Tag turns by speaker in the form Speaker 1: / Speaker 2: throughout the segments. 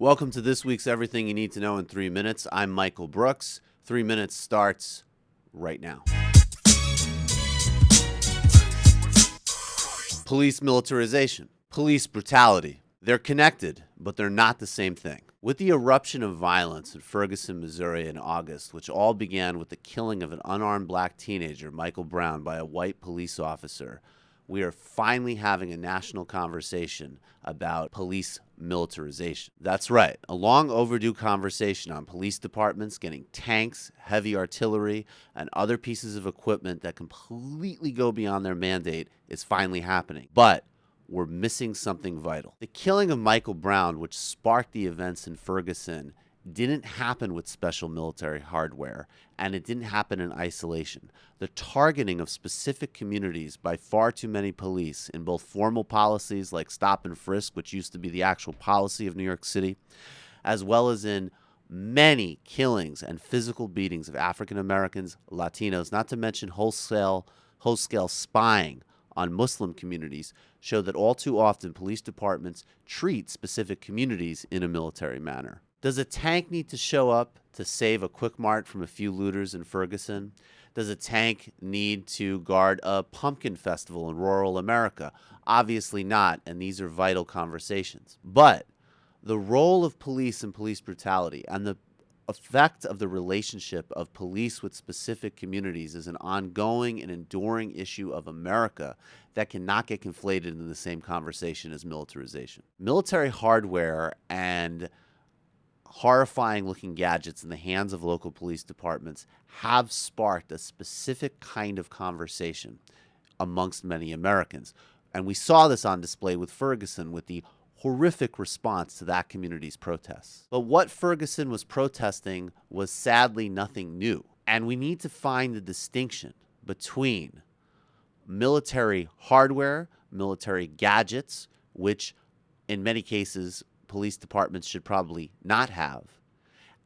Speaker 1: Welcome to this week's Everything You Need to Know in 3 Minutes. I'm Michael Brooks. 3 Minutes starts right now. Police militarization, police brutality. They're connected, but they're not the same thing. With the eruption of violence in Ferguson, Missouri in August, which all began with the killing of an unarmed black teenager, Michael Brown, by a white police officer, we are finally having a national conversation about police militarization. That's right, a long overdue conversation on police departments getting tanks, heavy artillery, and other pieces of equipment that completely go beyond their mandate is finally happening. But we're missing something vital. The killing of Michael Brown, which sparked the events in Ferguson, didn't happen with special military hardware, and it didn't happen in isolation. The targeting of specific communities by far too many police in both formal policies like stop and frisk, which used to be the actual policy of New York City, as well as in many killings and physical beatings of African Americans, Latinos, not to mention whole-scale spying on Muslim communities, show that all too often police departments treat specific communities in a military manner. Does a tank need to show up to save a Quick Mart from a few looters in Ferguson? Does a tank need to guard a pumpkin festival in rural America? Obviously not, and these are vital conversations. But the role of police and police brutality and the effect of the relationship of police with specific communities is an ongoing and enduring issue of America that cannot get conflated in the same conversation as militarization. Military hardware and horrifying looking gadgets in the hands of local police departments have sparked a specific kind of conversation amongst many Americans. And we saw this on display with Ferguson with the horrific response to that community's protests. But what Ferguson was protesting was sadly nothing new. And we need to find the distinction between military hardware, military gadgets, which in many cases police departments should probably not have,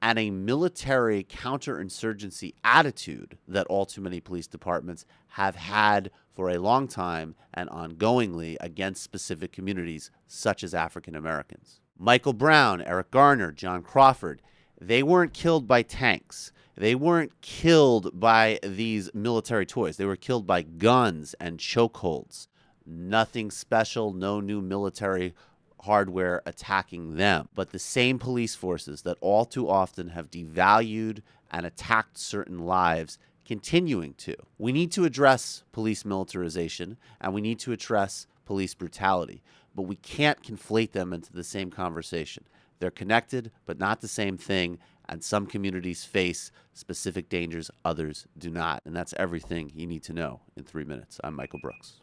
Speaker 1: and a military counterinsurgency attitude that all too many police departments have had for a long time and ongoingly against specific communities such as African Americans. Michael Brown, Eric Garner, John Crawford, they weren't killed by tanks. They weren't killed by these military toys. They were killed by guns and chokeholds. Nothing special, no new military hardware attacking them, but the same police forces that all too often have devalued and attacked certain lives continuing to. We need to address police militarization and we need to address police brutality, but we can't conflate them into the same conversation. They're connected, but not the same thing, and some communities face specific dangers, others do not. And that's everything you need to know in 3 minutes. I'm Michael Brooks.